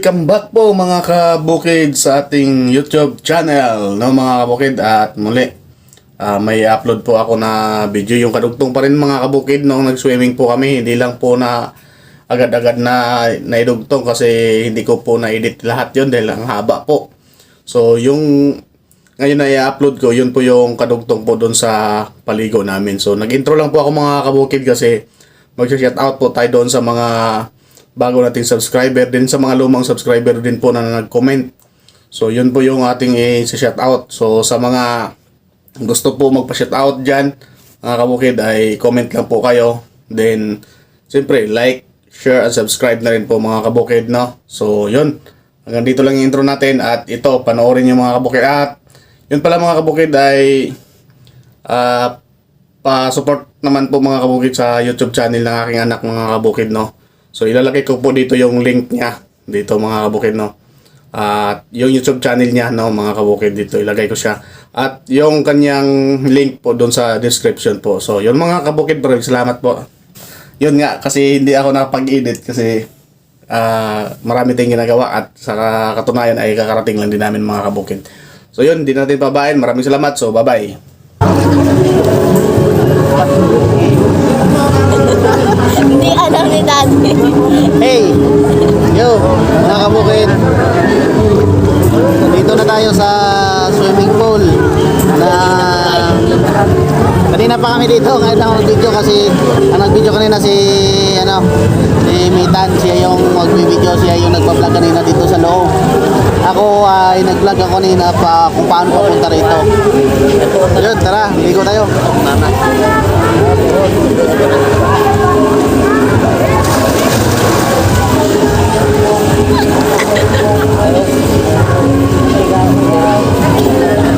Welcome back po mga kabukid sa ating YouTube channel, no mga kabukid. At muli may upload po ako na video, yung kadugtong pa rin mga kabukid nung nag-swimming po kami. Hindi lang po na agad-agad na naidugtong kasi hindi ko po na-edit lahat yun dahil ang haba po. So yung ngayon na i-upload ko, yun po yung kadugtong po doon sa paligo namin. So nag-intro lang po ako mga kabukid kasi mag-shout out po tayo doon sa mga bago nating subscriber, din sa mga lumang subscriber din po na nag-comment. So yun po yung ating i-shout out. So sa mga gusto po magpa-shout out dyan mga kabukid ay comment lang po kayo. Then siyempre like, share and subscribe na rin po mga kabukid, no? So yun, hanggang dito lang yung intro natin. At ito, panoorin yung mga kabukid. At yun pala mga kabukid ay pa-support naman po mga kabukid sa YouTube channel ng aking anak mga kabukid, no? So ilalagay ko po dito yung link niya dito mga kabukid, no? At yung YouTube channel niya, no mga kabukid, dito ilagay ko siya. At yung kanyang link po doon sa description po. So yun mga kabukid, maraming salamat po. Yun nga, kasi hindi ako nakapag-edit kasi marami tayong ginagawa at sa katunayan ay kakarating lang din namin mga kabukid. So yun, di natin pabain. Maraming salamat. So bye-bye. Hindi alam ni Daddy. Hey! Yo! Mga kabukid! Dito na tayo sa swimming pool na kanina pa kami dito kahit ako nag-video kasi ang nag-video kanina si Mitan, siya yung mag-video, siya yung nagpa-vlog kanina dito sa loob. Ako ay nag-vlog ako kanina pa kung paano papunta rito. Yun, tara, ligo tayo.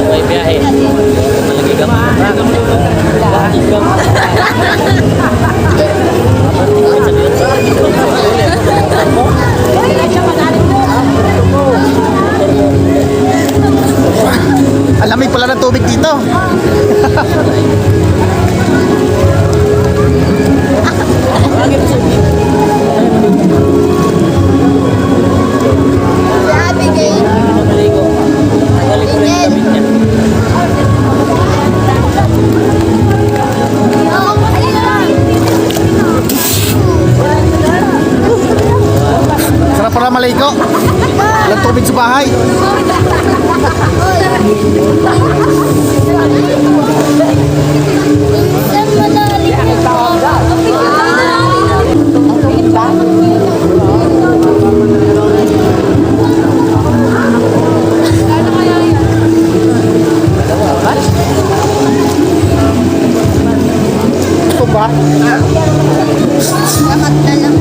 May biyahe. Malagigam. Alamig pala ng tubig dito. Sabi kayo. Maligo. Balik ko rin yung damit niya. Sarap pala maligo. Walang tubig sa bahay. Ito ba? Dapat na lang.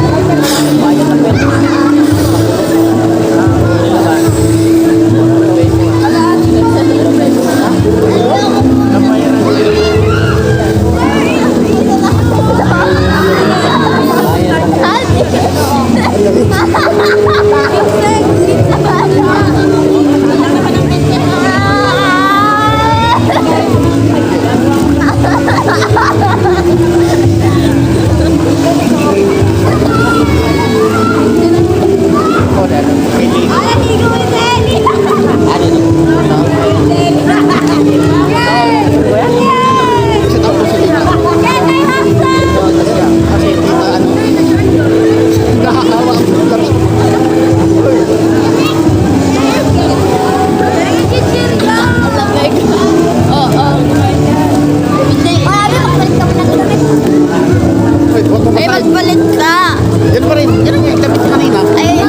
Ay, magpalit ka. Yan pa rin. Yan ang ikabit ko kanina. Ay,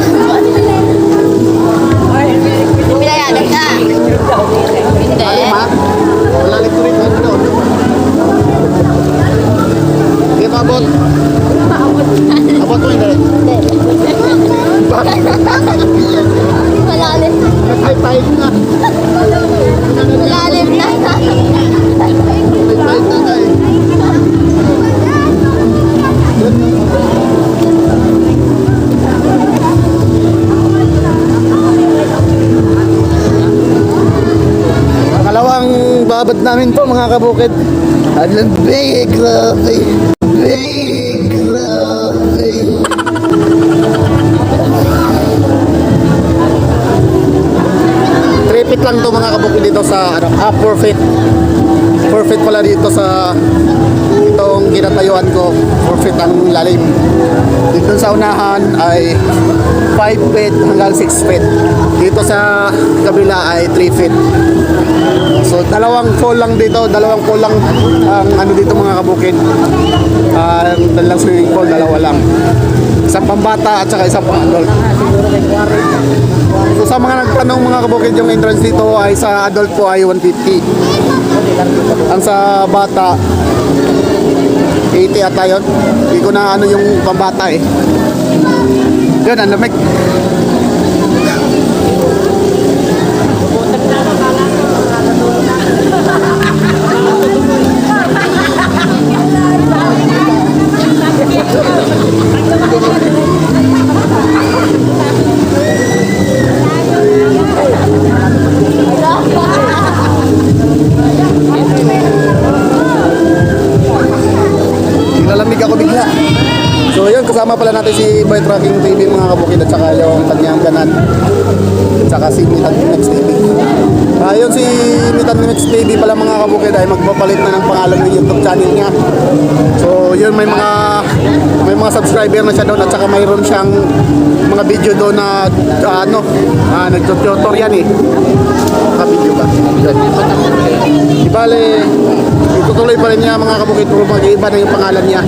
pinayagan ka. Hindi. Ma? Lalit ko rin. Ano doon? Hindi maabot. Abot mo hindi. Malalim. High five na. Malalim na. High five na tayo. Pangalawang babad namin to mga kabukid. Alam, big, grabe. Big, grabe. sa ano, forfeit pala dito sa itong ginatayuan ko. Forfeit ang lalim. Dito sa unahan ay 5 feet hanggang 6 feet. Dito sa kabila ay 3 feet. So dalawang pool lang dito, dalawang pool lang ang ano dito mga kabukid. Dalang swimming pool, dalawa lang. Isang pambata at saka isang pang-adult. So sa mga nagtanong mga kabukid, yung entrance dito ay sa adult po ay 150. Ang sa bata 80 ata yun. Hindi ko na ano yung pambata eh. Yun, ang lamig. Nilalamig ako bigla. So yun, kasama pala natin si Boy Tracking TV mga kabukid at saka yung kanyang ganad at saka si Mitan Next TV. Yun si Mitan Next TV pala mga kabukid ay magpapalit na ng pangalan ng YouTube channel niya. So yun, may mga subscriber na siya doon at saka mayroon siyang mga video doon na nag-tutor yan eh. Naka-video ba? Yun. Ibale, itutuloy pa rin niya mga kabukid pero mag-iiba na yung pangalan niya.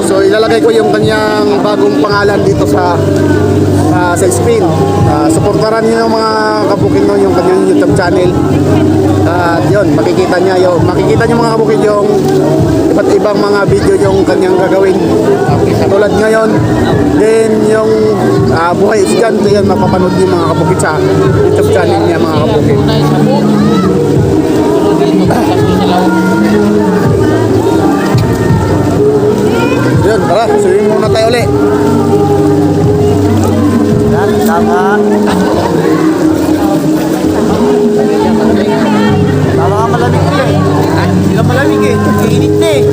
So ilalagay ko yung kanyang bagong pangalan dito sa screen. Supportaran niyo yung mga kabukid no, yung kanyang YouTube channel. At yun, makikita niyo mga kabukid yung iba't ibang mga video yung kanyang gagawin. Tulad ngayon, then yung buhay estudyante yan mapapanood niyo mga kabukid sa YouTube channel niya mga kabukid. Yun, tara, swimming muna tayo ulit. Yan, tama. Tama ka malamig ka eh. Hindi ka malamig eh. Init na eh.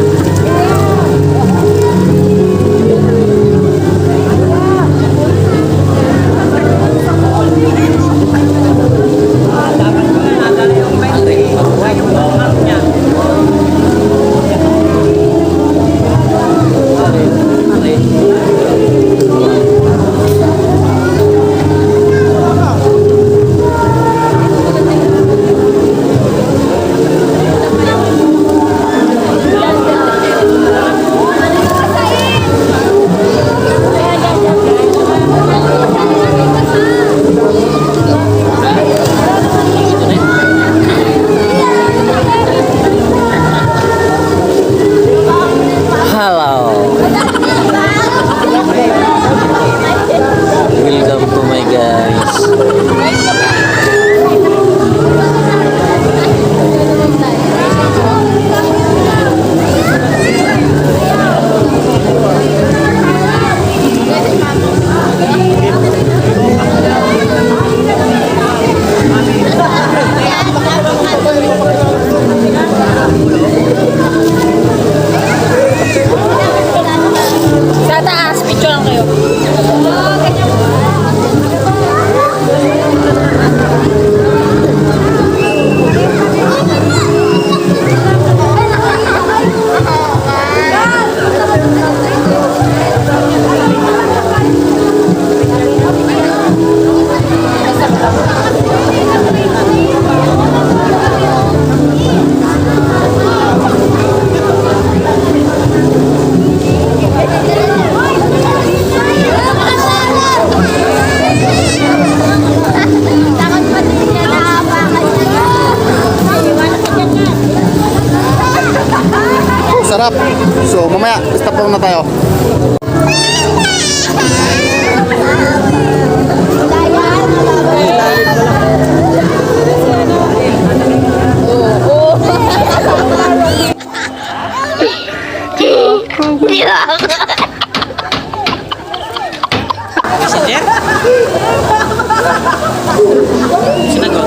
Welcome to my guys. Sa taas, picture lang kayo. Sarap. So mamaya, stop na tayo. Sinagot.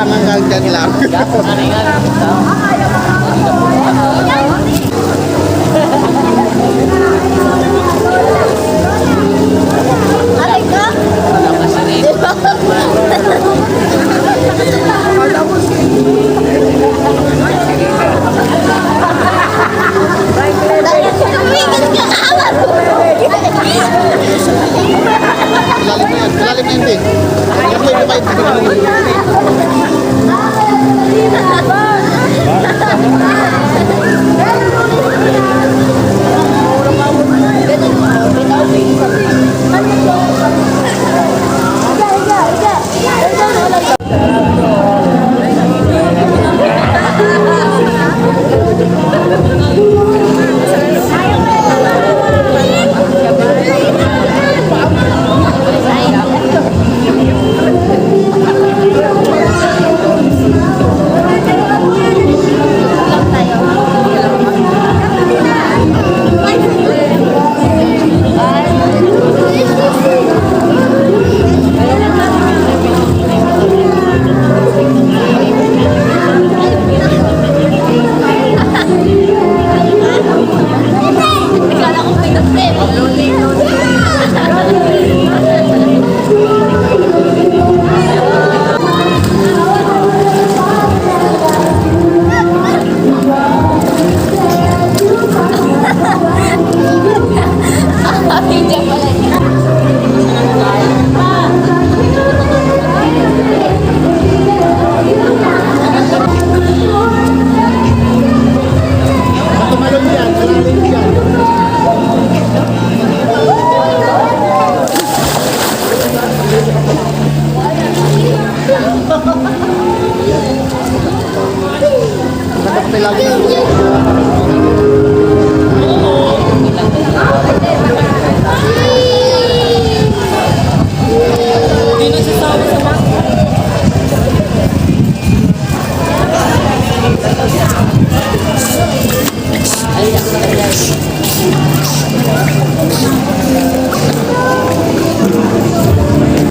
kailangan hanggang lang. Aray ka? Dahil tumigil ka, awan mo. Ilalim na yun din. Ilalim na yun.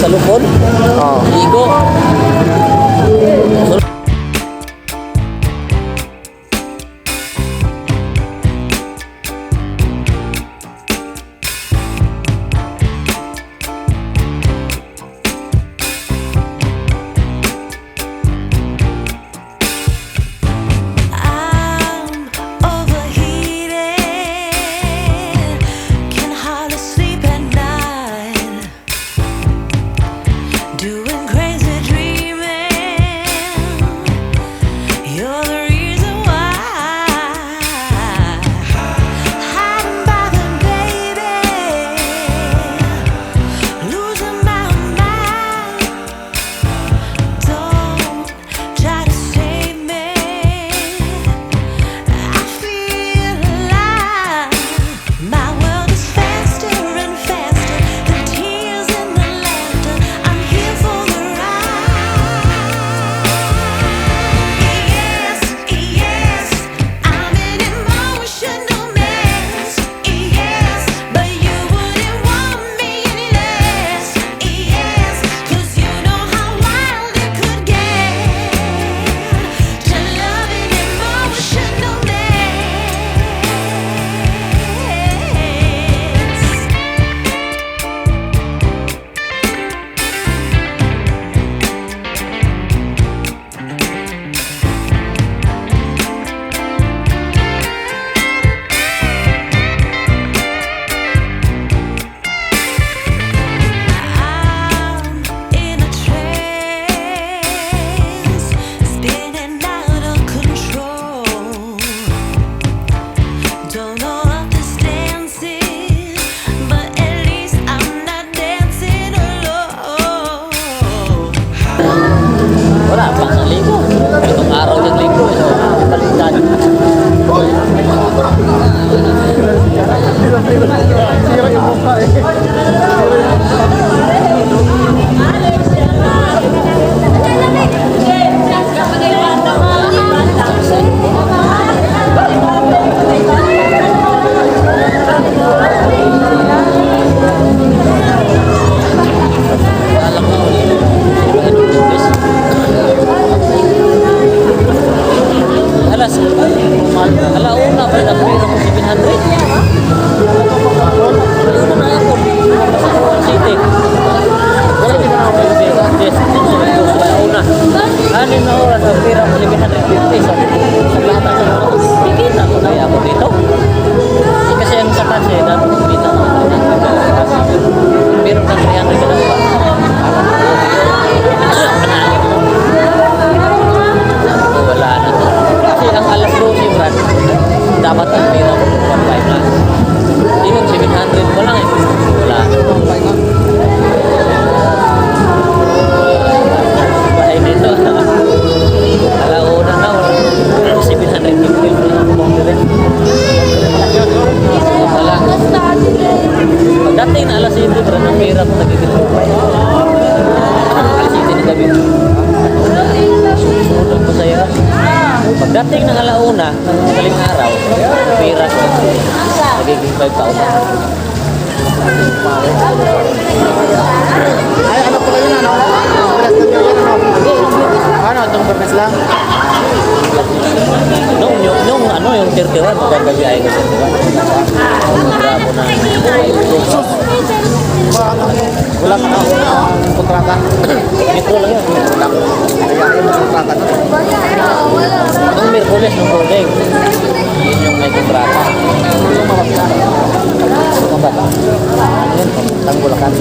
Kalupon? Oo. Ligo. Dating ng alauna, ng madaling araw, pira ko. Nagiging 5,000. Ay, ano pala yun, ano? Express na nyo yun, ano? Ano, itong purpose lang? Yung 31, maganda biyahe ko 31. Bravo na. Wala ka na ang kontrata. Metro lang yun. Wala ka. Kaya yung mas kontrata na. Nung Merkules, nung Rodeng, yun yung may kontrata. Ano ba? Yun, Tanggulakan.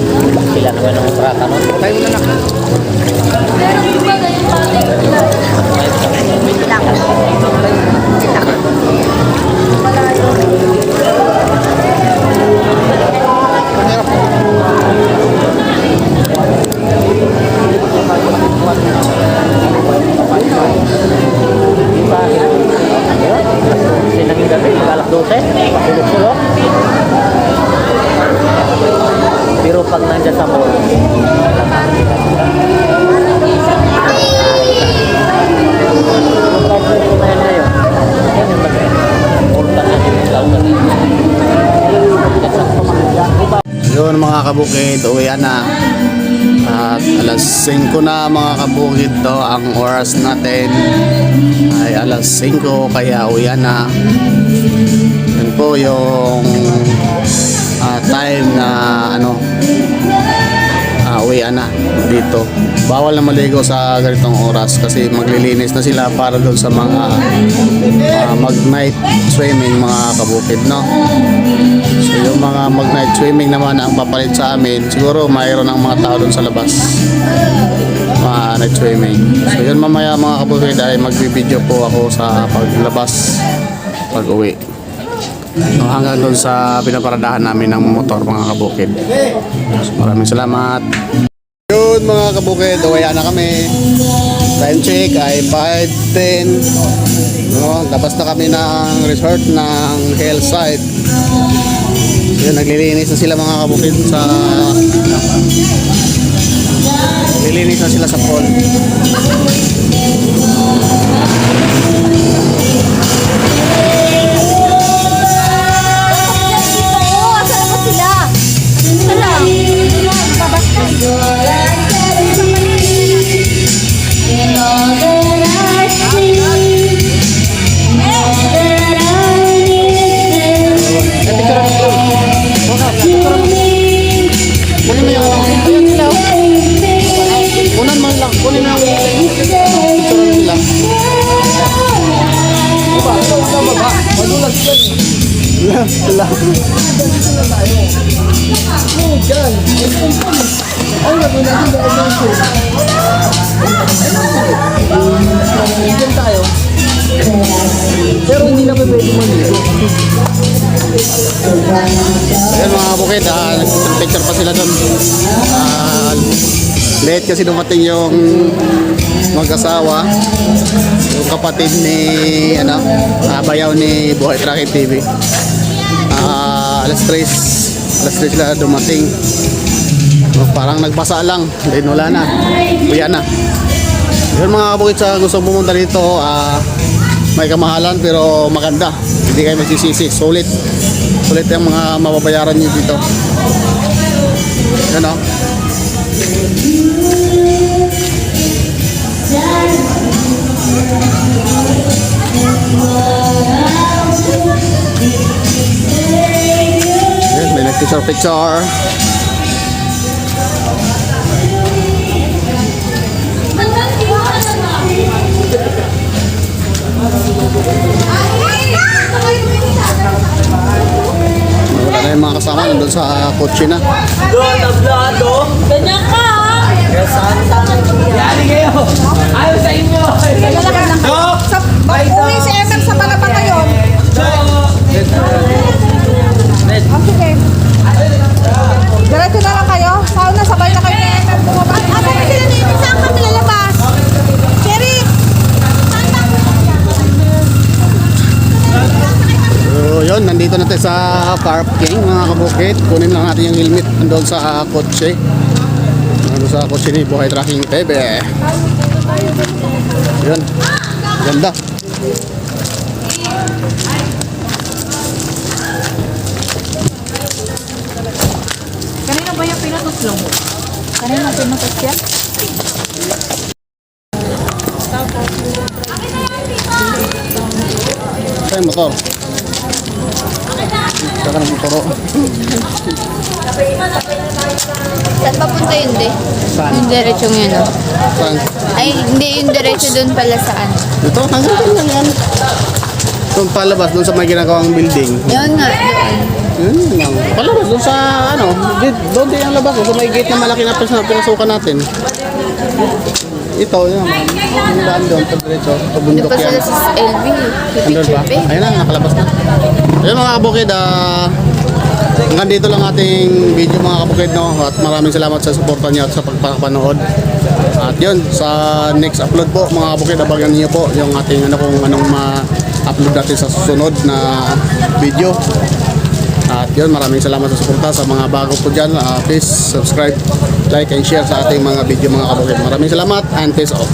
Sila naman ang kontrata nun. Tayo mo na na. Sinangin gabi, mag-alas 12, pasulok-sulok. Pero pag nandiyan sa mall, Yun mga kabukid, uwian na. At alas 5 na mga kabukid to. Ang oras natin ay alas 5 kaya uwian na. Yun po yung time na uwian na dito. Bawal na maligo sa ganitong oras kasi maglilinis na sila para doon sa mga mag-night swimming mga kabukid, no? So yung mga mag-night swimming naman ang papalit sa amin, siguro mayroon ng mga tao doon sa labas, mga night swimming. So yun, mamaya mga kabukid ay magbibideo po ako sa paglabas pag uwi. So, hanggang doon sa pinaparadahan namin ng motor mga kabukid. So, maraming salamat. Yun mga kabukid, uwian na kami. Time check ay 5:10. No, labas na kami ng resort ng Hillside. Yun, naglilinis na sila mga kabukid sa naglilinis na sila sa pool. Kunin mo yung picture nila. Madulas yan. Wala. Diyan tayo. Pero hindi na pwede maligo. Ayan mga kabukid, nag-picture pa sila doon. Late kasi dumating yung mag-asawa, yung kapatid ni bayaw ni Buhay Tracking TV. Alas 3 sila dumating. Parang nagbasa lang, then wala na, uya na. Yun mga kabukid, sa gusto pumunta dito, may kamahalan pero maganda, hindi kayo magsisisi. Sulit yung mga mababayaran nyo dito. Yan o. Yan, may nag-picture. Wala na yung mga kasama, nandun sa kotse na. Ganyan ka! Yari kayo! Ayaw sa inyo! Uwi si Emel sa Palapa ngayon. Okay. Diretso na lang kayo. Sauna, sabay na kayo ni Emel bumaba. Ano na sila ni Emel? Saan kami lalabas? Sheriff! So yun, nandito na tayo sa parking mga kabukid. Kunin lang natin yung helmet nandun sa kotse. Nandun sa kotse ni Buhay Tracking TV. Yun, ganda. Kanina natin matasya. Ito yung motor. Saka ng motoro. Saan papunta yun, de? Saan? Yung diretsong yun, oh. Saan? Ay, hindi yung diretso dun pala saan. Ito, hanggang doon lang yan. Doon palabas, doon sa may ginagawang building. Yun nga, doon. Yun lang. Palabas, doon sa ano, doon din ang labas. Sa may gate na malaki na pinasukan natin. Ito, yun. Yung daan doon, pag-diretso. Doon Pabundok pa sila yan. sa LV. Andun ba? Pipi-chipi. Ayun na, nakalabas na. Ayun mga kabukid, hanggang dito lang ating video mga kabukid, no? At maraming salamat sa suporta niyo at sa pagpapanood. At yun, sa next upload po mga kabukid, abangan niyo po yung ating kung anong ma-upload natin sa susunod na video. At yun, maraming salamat sa suporta sa mga bago po dyan. Please subscribe, like, and share sa ating mga video mga kabukid. Maraming salamat and peace out.